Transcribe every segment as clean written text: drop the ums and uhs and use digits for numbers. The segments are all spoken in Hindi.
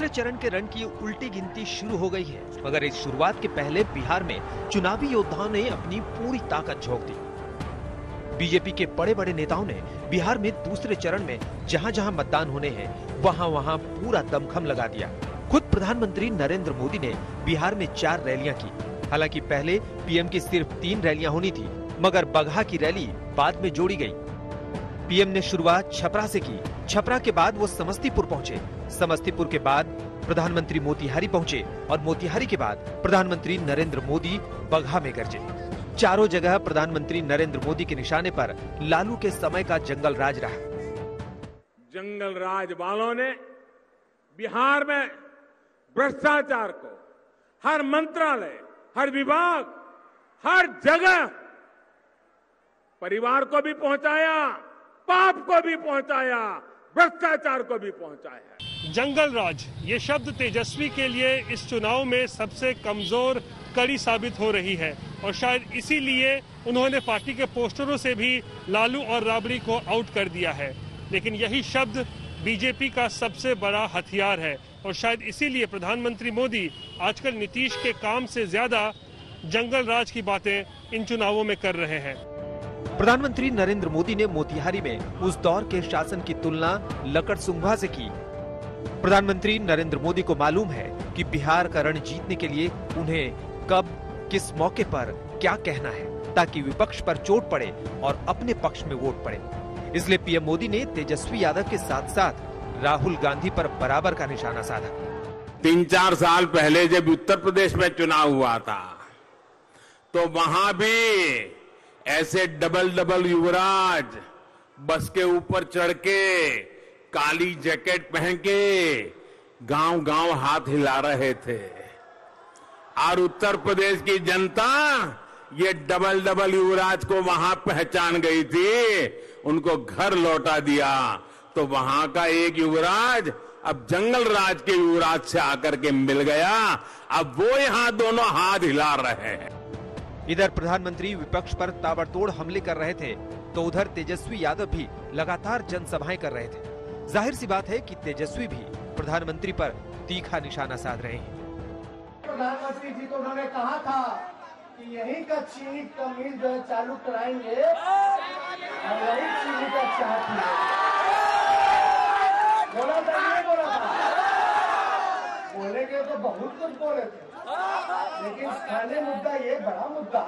चरण के रण की उल्टी गिनती शुरू हो गई है, मगर इस शुरुआत के पहले बिहार में चुनावी योद्धाओं ने अपनी पूरी ताकत झोंक दी। बीजेपी के बड़े बड़े नेताओं ने बिहार में दूसरे चरण में जहां जहां मतदान होने हैं वहां वहां पूरा दमखम लगा दिया। खुद प्रधानमंत्री नरेंद्र मोदी ने बिहार में 4 रैलियां की। हालांकि पहले पीएम की सिर्फ 3 रैलियां होनी थी, मगर बगहा की रैली बाद में जोड़ी गई। पीएम ने शुरुआत छपरा से की। छपरा के बाद वो समस्तीपुर पहुंचे। समस्तीपुर के बाद प्रधानमंत्री मोतिहारी पहुंचे और मोतिहारी के बाद प्रधानमंत्री नरेंद्र मोदी बगहा में गरजे। चारों जगह प्रधानमंत्री नरेंद्र मोदी के निशाने पर लालू के समय का जंगल राज रहा। जंगल राज वालों ने बिहार में भ्रष्टाचार को हर मंत्रालय, हर विभाग, हर जगह परिवार को भी पहुंचाया, पाप को भी पहुंचाया, भ्रष्टाचार को भी पहुंचाया। जंगल राज ये शब्द तेजस्वी के लिए इस चुनाव में सबसे कमजोर कड़ी साबित हो रही है और शायद इसीलिए उन्होंने पार्टी के पोस्टरों से भी लालू और राबड़ी को आउट कर दिया है। लेकिन यही शब्द बीजेपी का सबसे बड़ा हथियार है और शायद इसीलिए प्रधानमंत्री मोदी आजकल नीतीश के काम से ज्यादा जंगल राज की बातें इन चुनावों में कर रहे हैं। प्रधानमंत्री नरेंद्र मोदी ने मोतिहारी में उस दौर के शासन की तुलना लकड़सुंघा से की। प्रधानमंत्री नरेंद्र मोदी को मालूम है कि बिहार का रण जीतने के लिए उन्हें कब, किस मौके पर क्या कहना है, ताकि विपक्ष पर चोट पड़े और अपने पक्ष में वोट पड़े। इसलिए पीएम मोदी ने तेजस्वी यादव के साथ साथ राहुल गांधी पर बराबर का निशाना साधा। 3-4 साल पहले जब उत्तर प्रदेश में चुनाव हुआ था तो वहां भी ऐसे डबल युवराज बस के ऊपर चढ़ के काली जैकेट पहन के गांव गांव हाथ हिला रहे थे और उत्तर प्रदेश की जनता ये डबल युवराज को वहां पहचान गई थी, उनको घर लौटा दिया। तो वहां का एक युवराज अब जंगल राज के युवराज से आकर के मिल गया। अब वो यहां दोनों हाथ हिला रहे हैं। इधर प्रधानमंत्री विपक्ष पर ताबड़तोड़ हमले कर रहे थे तो उधर तेजस्वी यादव भी लगातार जनसभाएं कर रहे थे। जाहिर सी बात है कि तेजस्वी भी प्रधानमंत्री पर तीखा निशाना साध रहे हैं। प्रधानमंत्री जी तो उन्होंने कहा था कि यहीं का चीनी का मिल जो है चालू कराएंगे और यही चीनी का चाट बोला था, नहीं बोला था? बोले के तो बहुत कुछ बोले थे, लेकिन स्थानीय मुद्दा ये बड़ा मुद्दा।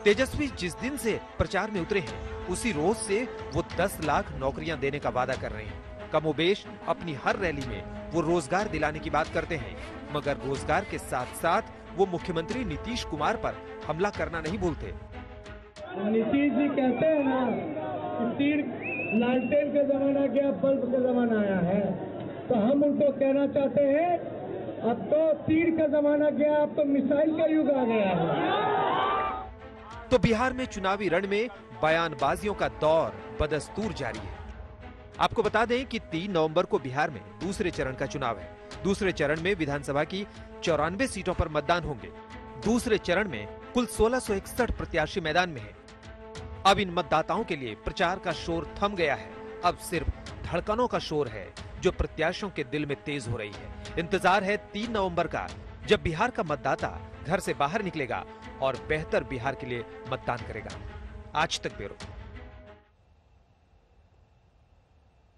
तेजस्वी जिस दिन से प्रचार में उतरे हैं उसी रोज से वो 10 लाख नौकरियां देने का वादा कर रहे हैं। कमोबेश अपनी हर रैली में वो रोजगार दिलाने की बात करते हैं, मगर रोजगार के साथ साथ वो मुख्यमंत्री नीतीश कुमार पर हमला करना नहीं भूलते। नीतीश जी कहते हैं ना कि तीर लालटेन का जमाना गया, बल्ब का जमाना आया है, तो हम उनको कहना चाहते हैं अब तो तीर का जमाना गया, अब तो मिसाइल का युग आ गया है। तो बिहार में चुनावी रण में बयानबाजियों का दौर बदस्तूर जारी है। आपको बता दें कि 3 नवंबर को बिहार में दूसरे चरण का चुनाव है। दूसरे चरण में विधानसभा की 94 सीटों पर मतदान होंगे। दूसरे चरण में कुल 1661 प्रत्याशी मैदान में हैं। अब इन मतदाताओं के लिए प्रचार का शोर थम गया है। अब सिर्फ धड़कनों का शोर है जो प्रत्याशियों के दिल में तेज हो रही है। इंतजार है 3 नवंबर का, जब बिहार का मतदाता घर से बाहर निकलेगा और बेहतर बिहार के लिए मतदान करेगा। आज तक ब्यूरो।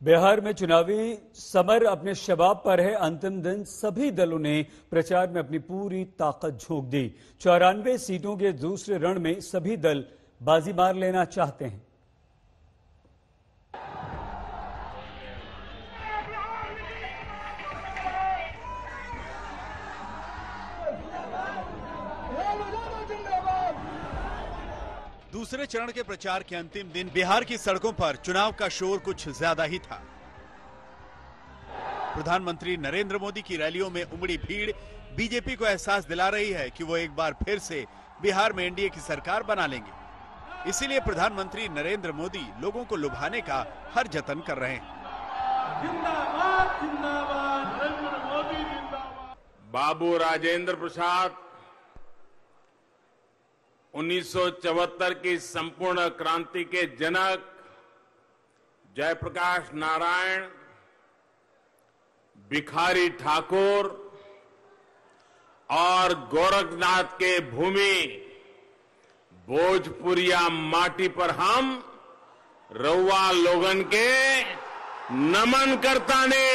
बिहार में चुनावी समर अपने शबाब पर है। अंतिम दिन सभी दलों ने प्रचार में अपनी पूरी ताकत झोंक दी। 94 सीटों के दूसरे रण में सभी दल बाजी मार लेना चाहते हैं। दूसरे चरण के प्रचार के अंतिम दिन बिहार की सड़कों पर चुनाव का शोर कुछ ज्यादा ही था। प्रधानमंत्री नरेंद्र मोदी की रैलियों में उमड़ी भीड़ बीजेपी को एहसास दिला रही है कि वो एक बार फिर से बिहार में एनडीए की सरकार बना लेंगे। इसीलिए प्रधानमंत्री नरेंद्र मोदी लोगों को लुभाने का हर जतन कर रहे हैं। जिंदाबाद जिंदाबाद नरेंद्र मोदी जिंदाबाद। बाबू राजेंद्र प्रसाद 1974 की संपूर्ण क्रांति के जनक, जयप्रकाश नारायण भिखारी ठाकुर और गोरखनाथ के भूमि भोजपुरिया माटी पर हम रउआ लोगन के नमन करता ने।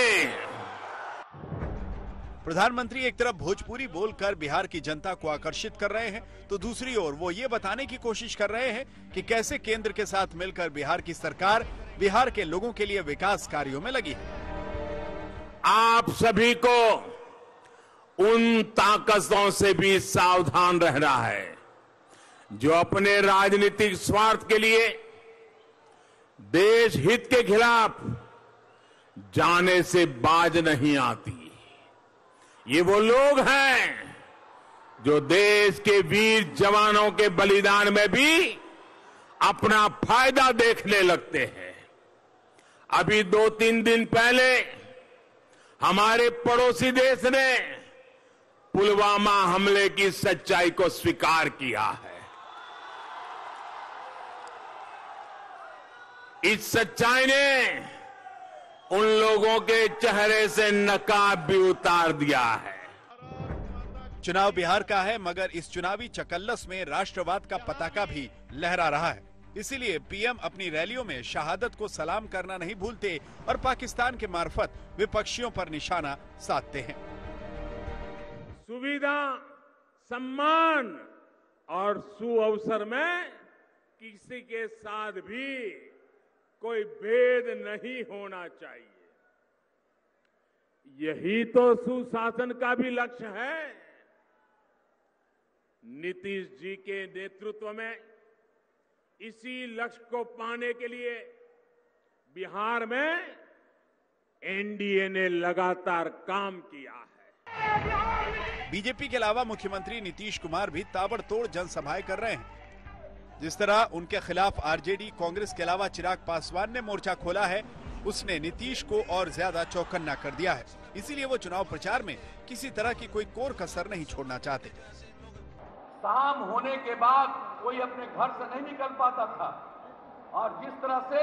प्रधानमंत्री एक तरफ भोजपुरी बोलकर बिहार की जनता को आकर्षित कर रहे हैं, तो दूसरी ओर वो ये बताने की कोशिश कर रहे हैं कि कैसे केंद्र के साथ मिलकर बिहार की सरकार बिहार के लोगों के लिए विकास कार्यों में लगी है। आप सभी को उन ताकतों से भी सावधान रहना है जो अपने राजनीतिक स्वार्थ के लिए देश हित के खिलाफ जाने से बाज नहीं आती। ये वो लोग हैं जो देश के वीर जवानों के बलिदान में भी अपना फायदा देखने लगते हैं। अभी 2-3 दिन पहले हमारे पड़ोसी देश ने पुलवामा हमले की सच्चाई को स्वीकार किया है। इस सच्चाई ने उन लोगों के चेहरे से नकाब भी उतार दिया है। चुनाव बिहार का है, मगर इस चुनावी चकल्लस में राष्ट्रवाद का पताका भी लहरा रहा है। इसीलिए पीएम अपनी रैलियों में शहादत को सलाम करना नहीं भूलते और पाकिस्तान के मार्फत विपक्षियों पर निशाना साधते हैं। सुविधा, सम्मान और सुअवसर में किसी के साथ भी कोई भेद नहीं होना चाहिए। यही तो सुशासन का भी लक्ष्य है। नीतीश जी के नेतृत्व में इसी लक्ष्य को पाने के लिए बिहार में एनडीए ने लगातार काम किया है। बीजेपी के अलावा मुख्यमंत्री नीतीश कुमार भी ताबड़तोड़ जनसभाएं कर रहे हैं। जिस तरह उनके खिलाफ आरजेडी, कांग्रेस के अलावा चिराग पासवान ने मोर्चा खोला है, उसने नीतीश को और ज्यादा चौकन्ना कर दिया है। इसीलिए वो चुनाव प्रचार में किसी तरह की कोई कोर कसर नहीं छोड़ना चाहते। शाम होने के बाद कोई अपने घर से नहीं निकल पाता था, और जिस तरह से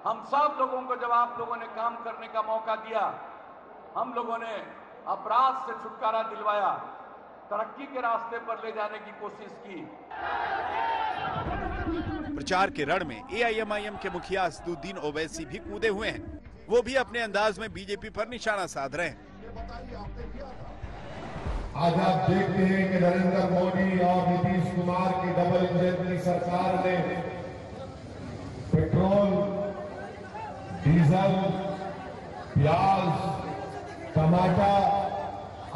हम सब लोगों को जब आप लोगों ने काम करने का मौका दिया, हम लोगों ने अपराध से छुटकारा दिलवाया, तरक्की के रास्ते पर ले जाने की कोशिश की। प्रचार के रण में एआईएमआईएम के मुखिया असदुद्दीन ओवैसी भी कूदे हुए हैं। वो भी अपने अंदाज में बीजेपी पर निशाना साध रहे हैं। आज आप देखते हैं कि नरेंद्र मोदी और नीतीश कुमार की डबल इंजन की सरकार ने पेट्रोल, डीजल, प्याज, टमाटर,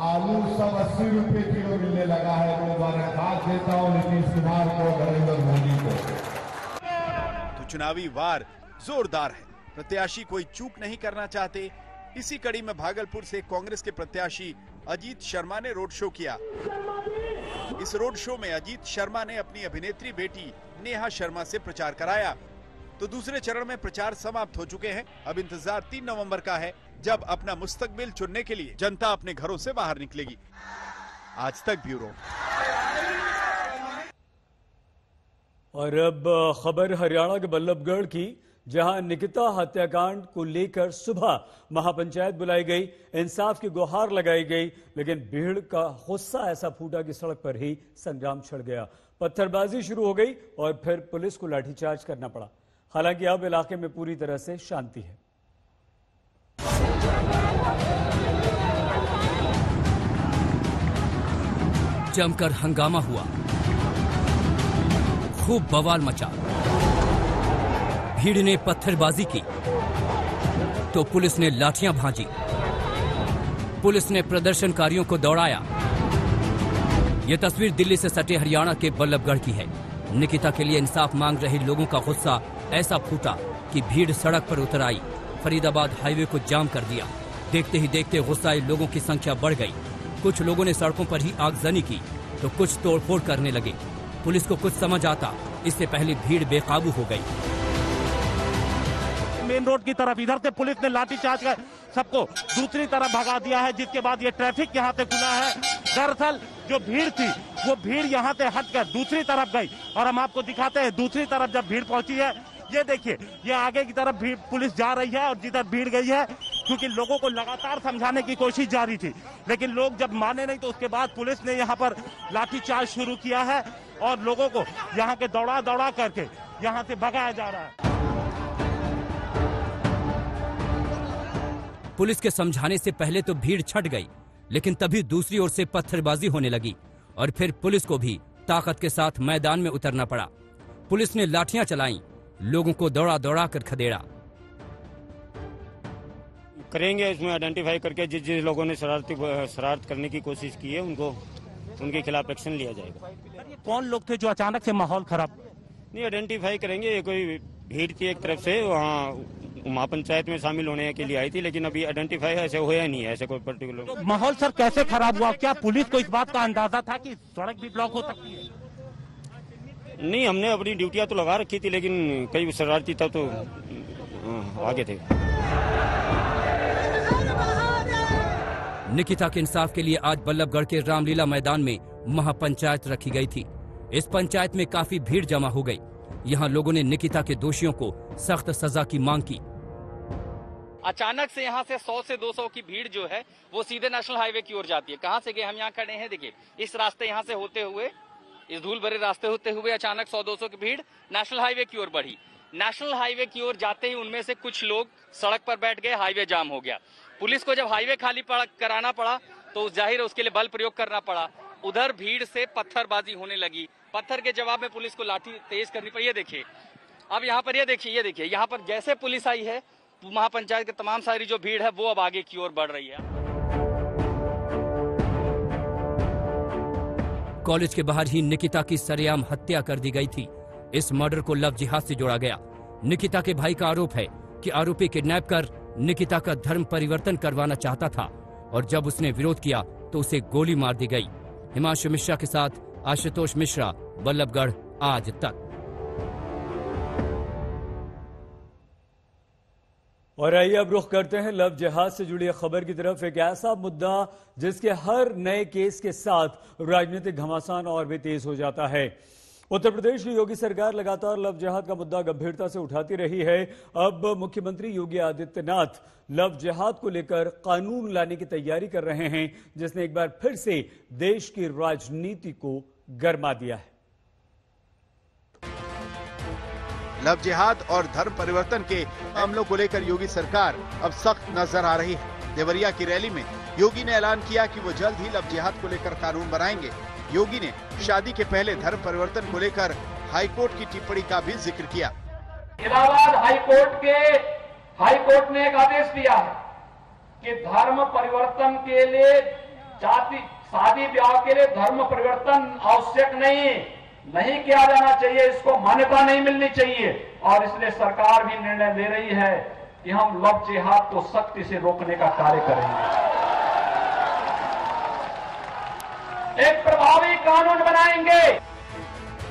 आलू सब 80 रुपए किलो मिलने लगा है। मैं मुबारकबाद देता हूं नीतीश कुमार को, नरेंद्र मोदी को। तो चुनावी वार जोरदार है, प्रत्याशी कोई चूक नहीं करना चाहते। इसी कड़ी में भागलपुर से कांग्रेस के प्रत्याशी अजीत शर्मा ने रोड शो किया। इस रोड शो में अजीत शर्मा ने अपनी अभिनेत्री बेटी नेहा शर्मा से प्रचार कराया। तो दूसरे चरण में प्रचार समाप्त हो चुके हैं। अब इंतजार 3 नवंबर का है, जब अपना मुस्तकबिल चुनने के लिए जनता अपने घरों से बाहर निकलेगी। आज तक ब्यूरो। और अब खबर हरियाणा के बल्लभगढ़ की, जहां निकिता हत्याकांड को लेकर सुबह महापंचायत बुलाई गई, इंसाफ की गुहार लगाई गई, लेकिन भीड़ का गुस्सा ऐसा फूटा कि सड़क पर ही संग्राम छिड़ गया। पत्थरबाजी शुरू हो गई और फिर पुलिस को लाठीचार्ज करना पड़ा। हालांकि अब इलाके में पूरी तरह से शांति है। जमकर हंगामा हुआ, खूब बवाल मचा। भीड़ ने पत्थरबाजी की तो पुलिस ने लाठियां भांजी। पुलिस ने प्रदर्शनकारियों को दौड़ाया। यह तस्वीर दिल्ली से सटे हरियाणा के बल्लभगढ़ की है। निकिता के लिए इंसाफ मांग रहे लोगों का गुस्सा ऐसा फूटा कि भीड़ सड़क पर उतर आई। फरीदाबाद हाईवे को जाम कर दिया। देखते ही देखते गुस्साए लोगों की संख्या बढ़ गई। कुछ लोगों ने सड़कों पर ही आगजनी की तो कुछ तोड़फोड़ करने लगे। पुलिस को कुछ समझ आता, इससे पहले भीड़ बेकाबू हो गई। मेन रोड की तरफ इधर से पुलिस ने लाठीचार्ज कर सबको दूसरी तरफ भगा दिया है, जिसके बाद ये ट्रैफिक यहाँ पे खुला है। दरअसल जो भीड़ थी वो भीड़ यहाँ से हटकर दूसरी तरफ गई, और हम आपको दिखाते हैं दूसरी तरफ जब भीड़ पहुंची है। ये देखिए, ये आगे की तरफ भीड़ पुलिस जा रही है और जिधर भीड़ गई है क्योंकि लोगों को लगातार समझाने की कोशिश जारी थी, लेकिन लोग जब माने नहीं तो उसके बाद पुलिस ने यहाँ पर लाठीचार्ज शुरू किया है और लोगों को यहाँ के दौड़ा दौड़ा करके यहाँ से भगाया जा रहा है। पुलिस के समझाने से पहले तो भीड़ छट गई, लेकिन तभी दूसरी ओर से पत्थरबाजी होने लगी और फिर पुलिस को भी ताकत के साथ मैदान में उतरना पड़ा। पुलिस ने लाठियां चलाईं, लोगों को दौड़ा दौड़ा कर खदेड़ा। करेंगे इसमें आइडेंटिफाई करके जिस लोगों ने शरारत करने की कोशिश की है उनके खिलाफ एक्शन लिया जाएगा। कौन लोग थे जो अचानक से माहौल खराब? नहीं, आइडेंटिफाई करेंगे। ये कोई भीड़ थी एक तरफ से, वहाँ महापंचायत में शामिल होने के लिए आई थी, लेकिन अभी आइडेंटिफाई ऐसे होया नहीं है, ऐसे कोई पर्टिकुलर। तो माहौल सर कैसे खराब हुआ? क्या पुलिस को इस बात का अंदाजा था कि सड़क भी ब्लॉक हो सकती है? नहीं, हमने अपनी ड्यूटियां तो लगा रखी थी, लेकिन कई शरारती था तो आगे थे। निकिता के इंसाफ के लिए आज बल्लभगढ़ के रामलीला मैदान में महापंचायत रखी गई थी। इस पंचायत में काफी भीड़ जमा हो गई। यहाँ लोगों ने निकिता के दोषियों को सख्त सजा की मांग की। अचानक से यहाँ से 100 से 200 की भीड़ जो है वो सीधे नेशनल हाईवे की ओर जाती है। कहाँ से गए? हम यहाँ खड़े हैं, देखिए इस रास्ते यहाँ से होते हुए, इस धूल भरे रास्ते होते हुए अचानक 100-200 की भीड़ नेशनल हाईवे की ओर बढ़ी। नेशनल हाईवे की ओर जाते ही उनमें से कुछ लोग सड़क पर बैठ गए, हाईवे जाम हो गया। पुलिस को जब हाईवे खाली कराना पड़ा तो जाहिर है उसके लिए बल प्रयोग करना पड़ा। उधर भीड़ से पत्थरबाजी होने लगी। पत्थर के जवाब में पुलिस को लाठी तेज करनी पड़ी। ये देखिए, अब यहाँ पर ये देखिए यहाँ पर जैसे पुलिस आई है, महापंचायत के तमाम सारी जो भीड़ है वो अब आगे की ओर बढ़ रही है। कॉलेज के बाहर ही निकिता की सरेआम हत्या कर दी गई थी। इस मर्डर को लव जिहाद से जोड़ा गया। निकिता के भाई का आरोप है कि आरोपी किडनैप कर निकिता का धर्म परिवर्तन करवाना चाहता था और जब उसने विरोध किया तो उसे गोली मार दी गई। हिमांशु मिश्रा के साथ आशुतोष मिश्रा, बल्लभगढ़ आज तक। और आइए अब रुख करते हैं लव जिहाद से जुड़ी खबर की तरफ। एक ऐसा मुद्दा जिसके हर नए केस के साथ राजनीतिक घमासान और भी तेज हो जाता है। उत्तर प्रदेश की योगी सरकार लगातार लव जिहाद का मुद्दा गंभीरता से उठाती रही है। अब मुख्यमंत्री योगी आदित्यनाथ लव जिहाद को लेकर कानून लाने की तैयारी कर रहे हैं, जिसने एक बार फिर से देश की राजनीति को गरमा दिया है। लव जिहाद और धर्म परिवर्तन के मामलों को लेकर योगी सरकार अब सख्त नजर आ रही है। देवरिया की रैली में योगी ने ऐलान किया कि वो जल्द ही लव जिहाद को लेकर कानून बनाएंगे। योगी ने शादी के पहले धर्म परिवर्तन को लेकर हाईकोर्ट की टिप्पणी का भी जिक्र किया। इलाहाबाद हाईकोर्ट ने एक आदेश दिया है कि धर्म परिवर्तन के लिए शादी ब्याह के लिए धर्म परिवर्तन आवश्यक नहीं किया जाना चाहिए, इसको मान्यता नहीं मिलनी चाहिए। और इसलिए सरकार भी निर्णय ले रही है कि हम लव जिहाद को सख्ती से रोकने का कार्य करेंगे। एक प्रभावी कानून बनाएंगे।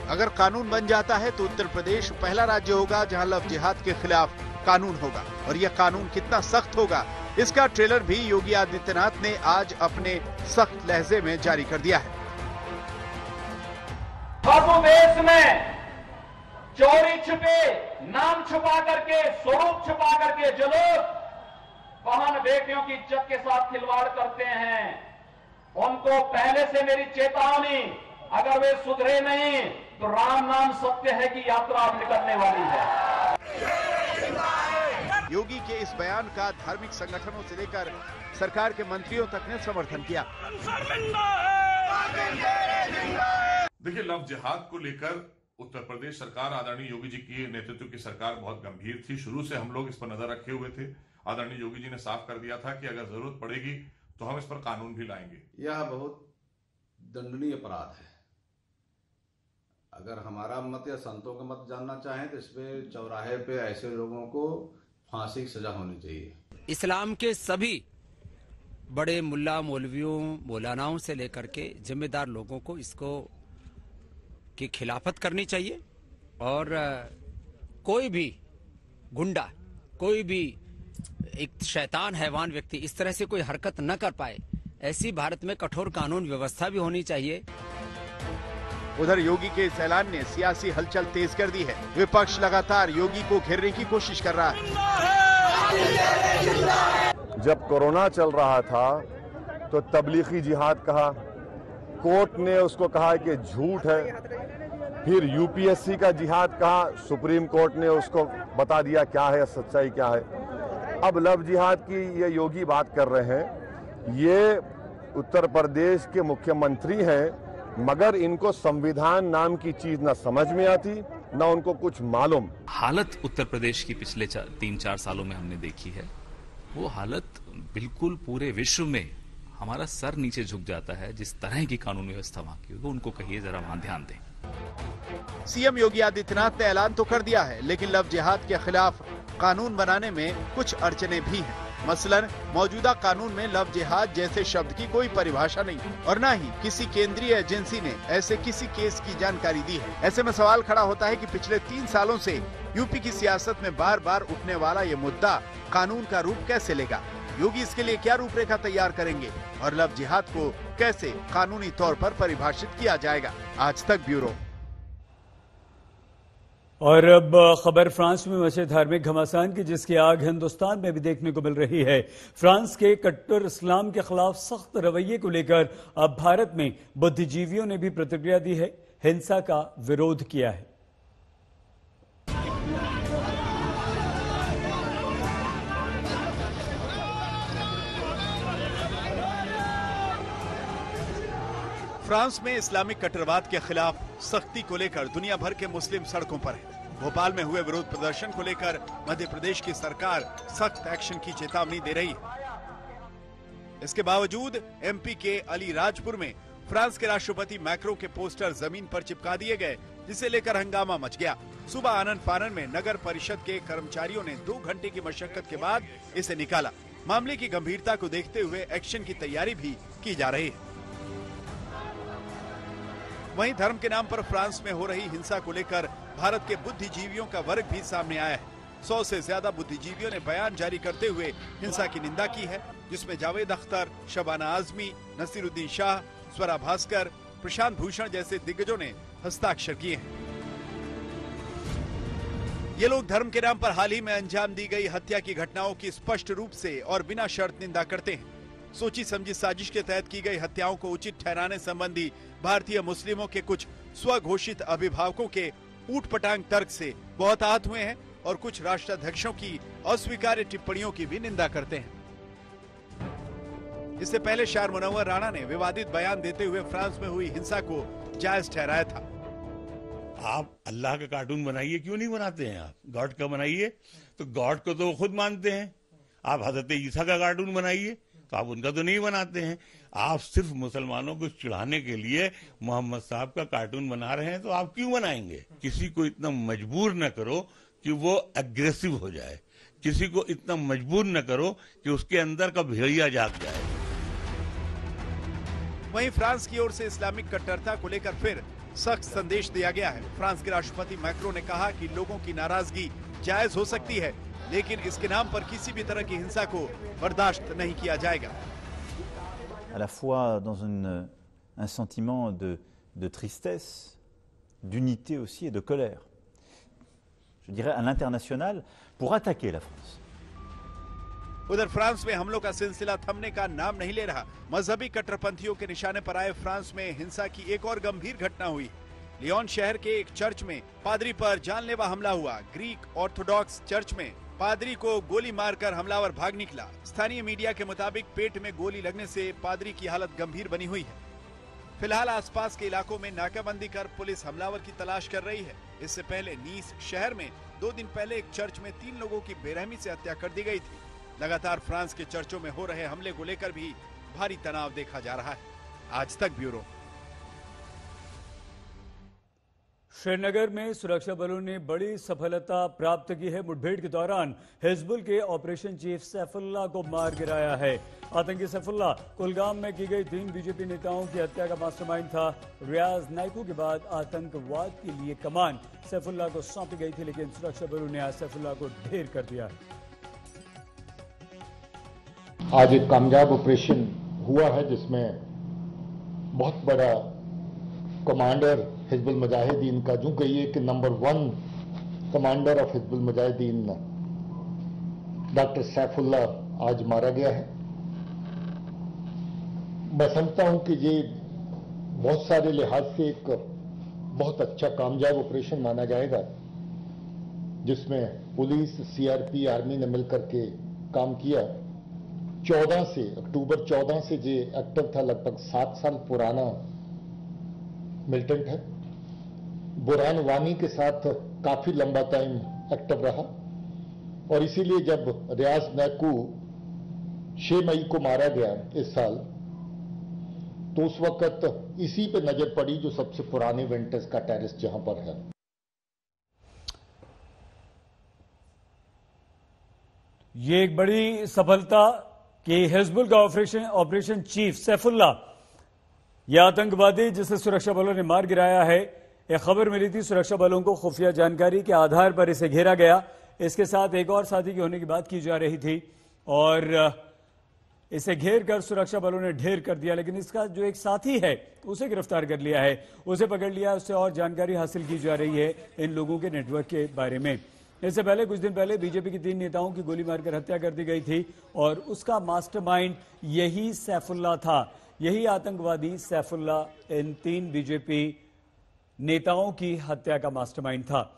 अगर कानून बन जाता है तो उत्तर प्रदेश पहला राज्य होगा जहां लव जिहाद के खिलाफ कानून होगा। और यह कानून कितना सख्त होगा, इसका ट्रेलर भी योगी आदित्यनाथ ने आज अपने सख्त लहजे में जारी कर दिया है। देश में चोरी छुपे, नाम छुपा करके, स्वरूप छुपा करके जो लोग बहन बेटियों की इज्जत के साथ खिलवाड़ करते हैं, उनको पहले से मेरी चेतावनी, अगर वे सुधरे नहीं तो राम नाम सत्य है कि यात्रा अब निकलने वाली है। योगी के इस बयान का धार्मिक संगठनों से लेकर सरकार के मंत्रियों तक ने समर्थन किया। देखिए, लव जिहाद को लेकर उत्तर प्रदेश सरकार, आदरणीय योगी जी की नेतृत्व की सरकार बहुत गंभीर थी। शुरू से हम लोग इस पर नजर रखे हुए थे। आदरणीय योगी जी ने साफ कर दिया था कि अगर जरूरत पड़ेगी तो हम इस पर कानून भी लाएंगे। यह बहुत दंडनीय अपराध है। अगर हमारा मत या संतों का मत जानना चाहें तो इसमें चौराहे पे ऐसे लोगों को फांसी की सजा होनी चाहिए। इस्लाम के सभी बड़े मुल्ला मौलवियों मौलानाओं से लेकर के जिम्मेदार लोगों को इसको की खिलाफत करनी चाहिए। और कोई भी गुंडा, कोई भी एक शैतान हैवान व्यक्ति इस तरह से कोई हरकत न कर पाए, ऐसी भारत में कठोर कानून व्यवस्था भी होनी चाहिए। उधर योगी के इस ऐलान ने सियासी हलचल तेज कर दी है। विपक्ष लगातार योगी को घेरने की कोशिश कर रहा है। जब कोरोना चल रहा था तो तबलीगी जिहाद कहा, कोर्ट ने उसको कहा कि झूठ है। फिर यूपीएससी का जिहाद कहा, सुप्रीम कोर्ट ने उसको बता दिया क्या है, सच्चाई क्या है। अब लव जिहाद की ये योगी बात कर रहे हैं। ये उत्तर प्रदेश के मुख्यमंत्री हैं, मगर इनको संविधान नाम की चीज ना समझ में आती ना उनको कुछ मालूम। हालत उत्तर प्रदेश की पिछले 3-4 सालों में हमने देखी है, वो हालत बिल्कुल पूरे विश्व में हमारा सर नीचे झुक जाता है। जिस तरह की कानून व्यवस्था वहां की होगी, उनको कहिए जरा वहां ध्यान दें। सीएम योगी आदित्यनाथ ने ऐलान तो कर दिया है, लेकिन लव जिहाद के खिलाफ कानून बनाने में कुछ अड़चने भी हैं। मसलन मौजूदा कानून में लव जिहाद जैसे शब्द की कोई परिभाषा नहीं और न ही किसी केंद्रीय एजेंसी ने ऐसे किसी केस की जानकारी दी है। ऐसे में सवाल खड़ा होता है कि पिछले 3 सालों से यूपी की सियासत में बार बार उठने वाला ये मुद्दा कानून का रूप कैसे लेगा? योगी इसके लिए क्या रूपरेखा तैयार करेंगे और लव जिहाद को कैसे कानूनी तौर पर परिभाषित किया जाएगा? आज तक ब्यूरो। और अब खबर फ्रांस में मचे धार्मिक घमासान की, जिसकी आग हिंदुस्तान में भी देखने को मिल रही है। फ्रांस के कट्टर इस्लाम के खिलाफ सख्त रवैये को लेकर अब भारत में बुद्धिजीवियों ने भी प्रतिक्रिया दी है, हिंसा का विरोध किया है। फ्रांस में इस्लामिक कट्टरवाद के खिलाफ सख्ती को लेकर दुनिया भर के मुस्लिम सड़कों पर हैं। भोपाल में हुए विरोध प्रदर्शन को लेकर मध्य प्रदेश की सरकार सख्त एक्शन की चेतावनी दे रही है। इसके बावजूद एमपी के अलीराजपुर में फ्रांस के राष्ट्रपति मैक्रो के पोस्टर जमीन पर चिपका दिए गए, जिसे लेकर हंगामा मच गया। सुबह आनन फानन में नगर परिषद के कर्मचारियों ने 2 घंटे की मशक्कत के बाद इसे निकाला। मामले की गंभीरता को देखते हुए एक्शन की तैयारी भी की जा रही है। वहीं धर्म के नाम पर फ्रांस में हो रही हिंसा को लेकर भारत के बुद्धिजीवियों का वर्ग भी सामने आया है। 100 से ज्यादा बुद्धिजीवियों ने बयान जारी करते हुए हिंसा की निंदा की है, जिसमें जावेद अख्तर, शबाना आजमी, नसीरुद्दीन शाह, स्वरा भास्कर, प्रशांत भूषण जैसे दिग्गजों ने हस्ताक्षर किए हैं। ये लोग धर्म के नाम पर हाल ही में अंजाम दी गई हत्या की घटनाओं की स्पष्ट रूप से और बिना शर्त निंदा करते हैं। सोची समझी साजिश के तहत की गई हत्याओं को उचित ठहराने संबंधी भारतीय मुस्लिमों के कुछ स्वघोषित अभिभावकों के ऊटपटांग तर्क से बहुत आहत हुए हैं और कुछ राष्ट्राध्यक्षों की अस्वीकार्य टिप्पणियों की भी निंदा करते हैं। इससे पहले शार मुनव्वर राणा ने विवादित बयान देते हुए फ्रांस में हुई हिंसा को जायज ठहराया था। आप अल्लाह का कार्टून बनाइए, क्यों नहीं बनाते हैं? आप गॉड का बनाइए, तो गॉड को तो वो खुद मानते हैं। आप हजरत ईसा का कार्टून बनाइए, तो आप उनका तो नहीं बनाते हैं। आप सिर्फ मुसलमानों को चिढ़ाने के लिए मोहम्मद साहब का कार्टून बना रहे हैं, तो आप क्यों बनाएंगे? किसी को इतना मजबूर न करो कि वो एग्रेसिव हो जाए, किसी को इतना मजबूर न करो कि उसके अंदर का भेड़िया जाग जाए। वहीं फ्रांस की ओर से इस्लामिक कट्टरता को लेकर फिर सख्त संदेश दिया गया है। फ्रांस के राष्ट्रपति मैक्रो ने कहा कि लोगों की नाराजगी जायज हो सकती है, लेकिन इसके नाम पर किसी भी तरह की हिंसा को बर्दाश्त नहीं किया जाएगा। À la fois dans un sentiment de tristesse, d'unité aussi et de colère, je dirais à l'international, pour attaquer la France. उधर फ्रांस में हमलों का सिलसिला थमने का नाम नहीं ले रहा। मजहबी कट्टरपंथियों के निशाने पर आए फ्रांस में हिंसा की एक और गंभीर घटना हुई। लियोन शहर के एक चर्च में पादरी पर जानलेवा हमला हुआ। ग्रीक ऑर्थोडॉक्स चर्च में पादरी को गोली मारकर हमलावर भाग निकला। स्थानीय मीडिया के मुताबिक पेट में गोली लगने से पादरी की हालत गंभीर बनी हुई है। फिलहाल आसपास के इलाकों में नाकाबंदी कर पुलिस हमलावर की तलाश कर रही है। इससे पहले नीस शहर में 2 दिन पहले एक चर्च में 3 लोगों की बेरहमी से हत्या कर दी गई थी। लगातार फ्रांस के चर्चों में हो रहे हमले को लेकर भी भारी तनाव देखा जा रहा है। आज तक ब्यूरो। श्रीनगर में सुरक्षा बलों ने बड़ी सफलता प्राप्त की है। मुठभेड़ के दौरान हिजबुल के ऑपरेशन चीफ सैफुल्लाह को मार गिराया है। आतंकी सैफुल्लाह कुलगाम में की गई 3 बीजेपी नेताओं की हत्या का मास्टरमाइंड था। रियाज नाइकू के बाद आतंकवाद के लिए कमान सैफुल्लाह को सौंपी गई थी, लेकिन सुरक्षा बलों ने आज सैफुल्लाह को ढेर कर दिया है। आज एक कामयाब ऑपरेशन हुआ है जिसमें बहुत बड़ा कमांडर हिजबुल मुजाहिदीन का, जो कहिए कि number 1 commander of Hizbul Mujahideen doctor Saifullah आज मारा गया है। मैं समझता हूं कि ये बहुत सारे लिहाज से एक बहुत अच्छा कामयाब ऑपरेशन माना जाएगा, जिसमें पुलिस, सीआरपी, आर्मी ने मिलकर के काम किया। अक्टूबर 14 से ये एक्टिव था, लगभग 7 साल पुराना मिलिटेंट है। बुरहान वानी के साथ काफी लंबा टाइम एक्टिव रहा और इसीलिए जब रियाज नैकू 6 मई को मारा गया इस साल, तो उस वक्त इसी पे नजर पड़ी जो सबसे पुराने विंटेज का टेरिस जहां पर है। ये एक बड़ी सफलता कि हिजबुल का ऑपरेशन चीफ सैफुल्लाह, यह आतंकवादी जिसे सुरक्षा बलों ने मार गिराया है, एक खबर मिली थी सुरक्षा बलों को, खुफिया जानकारी के आधार पर इसे घेरा गया। इसके साथ एक और साथी के होने की बात की जा रही थी और इसे घेर कर सुरक्षा बलों ने ढेर कर दिया, लेकिन इसका जो एक साथी है उसे गिरफ्तार कर लिया है, उसे पकड़ लिया, उससे और जानकारी हासिल की जा रही है इन लोगों के नेटवर्क के बारे में। इससे पहले कुछ दिन पहले बीजेपी की 3 नेताओं की गोली मारकर हत्या कर दी गई थी और उसका मास्टरमाइंड यही सैफुल्लाह था। यही आतंकवादी सैफुल्लाह इन 3 बीजेपी नेताओं की हत्या का मास्टरमाइंड था।